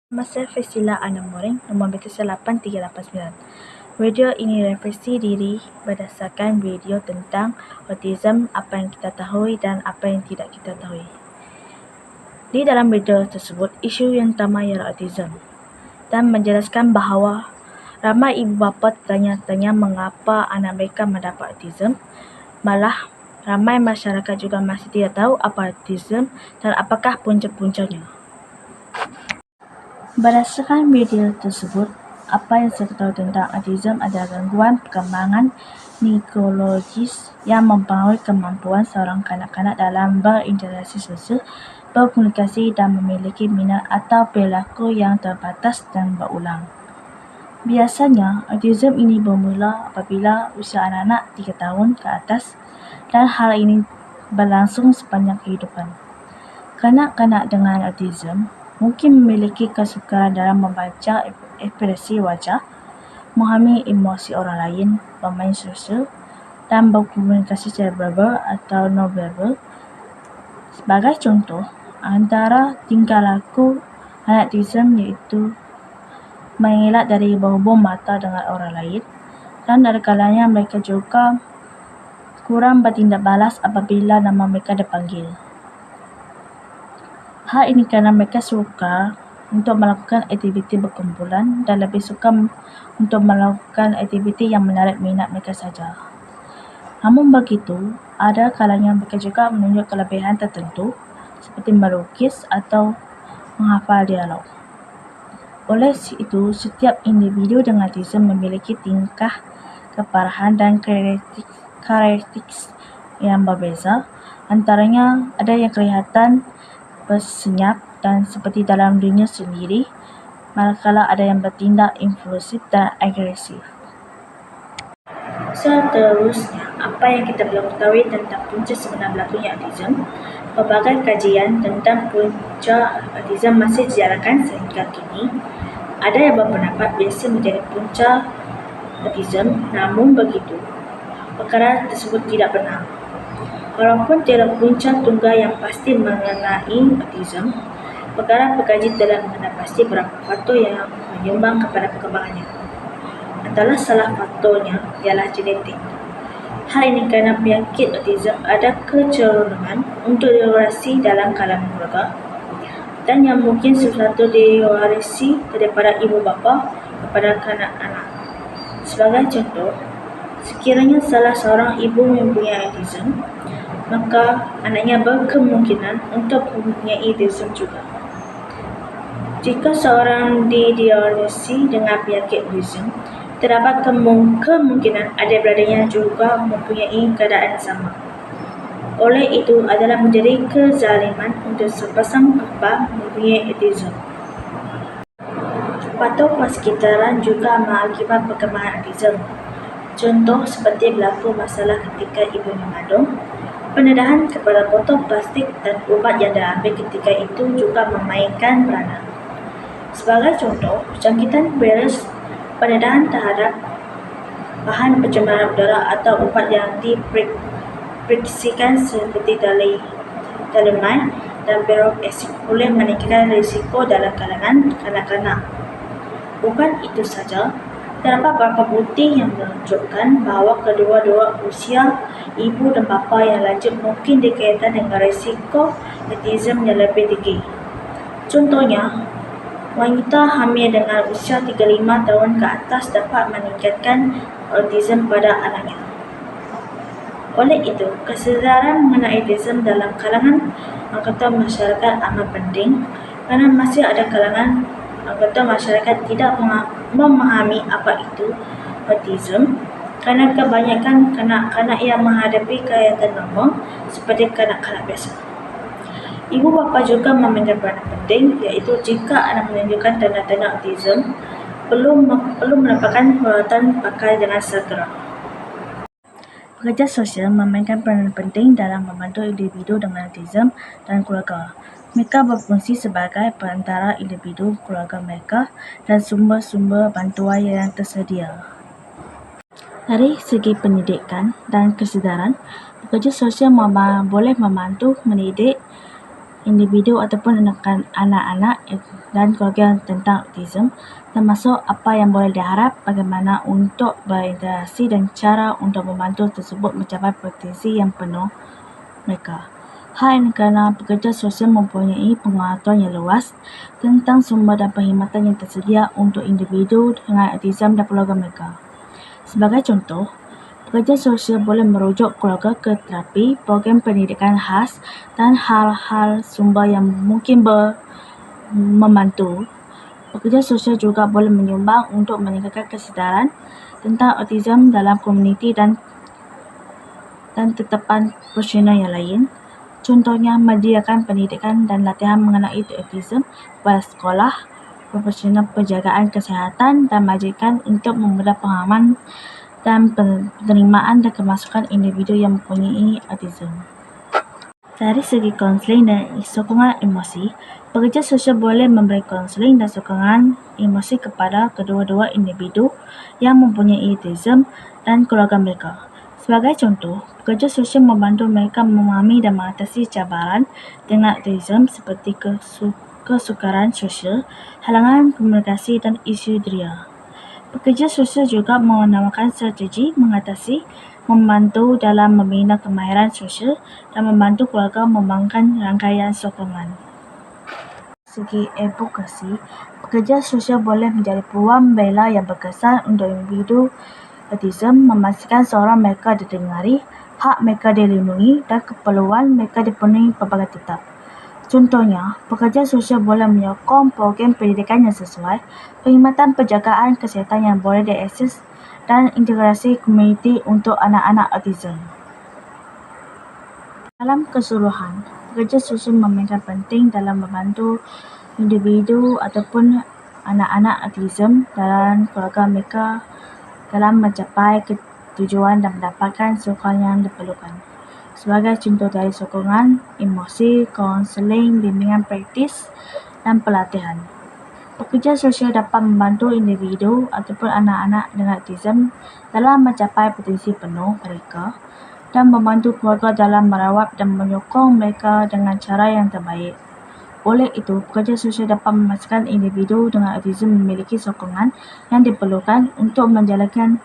Nama saya Faisila Anamuring, nombor BTC 8389. Video ini refleksi diri berdasarkan video tentang autism, apa yang kita tahu dan apa yang tidak kita tahu. Di dalam video tersebut, isu yang utama ialah autism dan menjelaskan bahawa ramai ibu bapa tanya-tanya mengapa anak mereka mendapat autism. Malah, ramai masyarakat juga masih tidak tahu apa autism dan apakah punca-puncanya. Berdasarkan video tersebut, apa yang saya tahu tentang autism adalah gangguan perkembangan neurologis yang mempengaruhi kemampuan seorang kanak-kanak dalam berinteraksi sosial, berkomunikasi dan memiliki minat atau perilaku yang terbatas dan berulang. Biasanya, autism ini bermula apabila usia anak-anak 3 tahun ke atas dan hal ini berlangsung sepanjang kehidupan. Kanak-kanak dengan autism mungkin memiliki kesukaran dalam membaca ekspresi wajah, memahami emosi orang lain, bermain sosial, dan berkomunikasi secara verbal atau non-verbal. Sebagai contoh, antara tingkah laku anak autism iaitu mengelak dari berhubung mata dengan orang lain, dan ada kalanya mereka juga kurang bertindak balas apabila nama mereka dipanggil. Hal ini kerana mereka suka untuk melakukan aktiviti berkumpulan dan lebih suka untuk melakukan aktiviti yang menarik minat mereka saja. Namun begitu, ada kalanya mereka juga menunjuk kelebihan tertentu seperti melukis atau menghafal dialog. Oleh itu, setiap individu dengan autism memiliki tingkah keparahan dan karakteristik yang berbeza. Antaranya ada yang kelihatan bersenyap dan seperti dalam dunia sendiri, manakala ada yang bertindak impulsif dan agresif. Seterusnya, apa yang kita belum ketahui tentang punca sebenar berlakunya autism? Pelbagai kajian tentang punca autism masih dijalankan sehingga kini. Ada yang berpendapat biasa menjadi punca autism, namun begitu, perkara tersebut tidak benar. Walaupun tiada punca tunggal yang pasti mengenai autism, perkara pengkaji telah mengenal pasti berapa faktor yang menyumbang kepada perkembangannya. Antara salah faktornya ialah genetik. Hal ini kerana penyakit autism ada kecenderungan untuk diwarisi dalam kalangan keluarga dan yang mungkin sesuatu diwarisi daripada ibu bapa kepada kanak-kanak. Sebagai contoh, sekiranya salah seorang ibu mempunyai autism, maka anaknya berkemungkinan untuk mempunyai autism juga. Jika seorang didiagnosi dengan penyakit autism, terdapat kemungkinan adik-beradiknya juga mempunyai keadaan sama. Oleh itu adalah menjadi kezaliman untuk sepasang kembar mempunyai autism. Faktor persekitaran juga mengakibat perkembangan autism. Contoh seperti berlaku masalah ketika ibu mengandung, pendedahan kepada botol plastik dan ubat yang diambil ketika itu juga memainkan peranan. Sebagai contoh, jangkitan virus, pendedahan terhadap bahan pencemaran udara atau ubat yang diperksikan seperti thalidomide dan boric acid boleh meningkatkan risiko dalam kalangan kanak-kanak. Bukan itu saja, terdapat beberapa bukti yang menunjukkan bahawa kedua-dua usia ibu dan bapa yang lanjut mungkin dikaitkan dengan risiko autism yang lebih tinggi. Contohnya, wanita hamil dengan usia 35 tahun ke atas dapat meningkatkan autism pada anaknya. Oleh itu, kesedaran mengenai autism dalam kalangan anggota masyarakat amat penting kerana masih ada kalangan anggota masyarakat tidak memahami apa itu autism kerana kebanyakan kanak-kanak yang menghadapi keadaan normal seperti kanak-kanak biasa. Ibu bapa juga memainkan peranan penting, iaitu jika anak menunjukkan tanda-tanda autism, perlu mendapatkan perawatan pakai dengan segera. Pekerja sosial memainkan peranan penting dalam membantu individu dengan autism dan keluarga. Mereka berfungsi sebagai perantara individu, keluarga mereka dan sumber-sumber bantuan yang tersedia. Dari segi pendidikan dan kesedaran, pekerja sosial boleh membantu mendidik individu ataupun anak-anak dan keluarga tentang autism, termasuk apa yang boleh diharap, bagaimana untuk berinteraksi dan cara untuk membantu tersebut mencapai potensi yang penuh mereka. Hal ini kerana pekerja sosial mempunyai pengetahuan yang luas tentang sumber dan perkhidmatan yang tersedia untuk individu dengan autism dan keluarga mereka. Sebagai contoh, pekerja sosial boleh merujuk keluarga ke terapi, program pendidikan khas dan hal-hal sumber yang mungkin membantu. Pekerja sosial juga boleh menyumbang untuk meningkatkan kesedaran tentang autism dalam komuniti dan tetapan profesional yang lain. Contohnya, menyediakan pendidikan dan latihan mengenai autism pada sekolah, profesional penjagaan kesihatan dan majikan untuk memudahkan pemahaman dan penerimaan dan kemasukan individu yang mempunyai autism. Dari segi kaunseling dan sokongan emosi, pekerja sosial boleh memberi kaunseling dan sokongan emosi kepada kedua-dua individu yang mempunyai autism dan keluarga mereka. Sebagai contoh, pekerja sosial membantu mereka memahami dan mengatasi cabaran dengan autism seperti kesukaran sosial, halangan komunikasi dan isu diri. Pekerja sosial juga menawarkan strategi mengatasi, membantu dalam membina kemahiran sosial dan membantu keluarga membangun rangkaian sokongan. Segi advokasi, pekerja sosial boleh menjadi peluang bela yang berkesan untuk individu autism, memastikan suara mereka didengari, hak mereka dilindungi dan keperluan mereka dipenuhi pelbagai tetap. Contohnya, pekerja sosial boleh menyokong program pendidikan yang sesuai, perkhidmatan penjagaan kesihatan yang boleh diakses dan integrasi komuniti untuk anak-anak autism. Dalam keseluruhan, pekerja sosial memainkan penting dalam membantu individu ataupun anak-anak autism dan keluarga mereka dalam mencapai tujuan dan mendapatkan sokongan yang diperlukan. Sebagai contoh dari sokongan, emosi, kaunseling, bimbingan praktis, dan pelatihan. Pekerja sosial dapat membantu individu ataupun anak-anak dengan autism dalam mencapai potensi penuh mereka dan membantu keluarga dalam merawat dan menyokong mereka dengan cara yang terbaik. Oleh itu, pekerja sosial dapat memastikan individu dengan autism memiliki sokongan yang diperlukan untuk menjalankan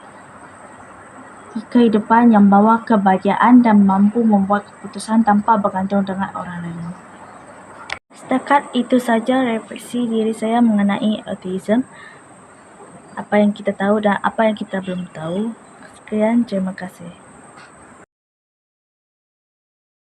kehidupan yang membawa kebahagiaan dan mampu membuat keputusan tanpa bergantung dengan orang lain. Setakat itu saja refleksi diri saya mengenai autism, apa yang kita tahu dan apa yang kita belum tahu. Sekian, terima kasih.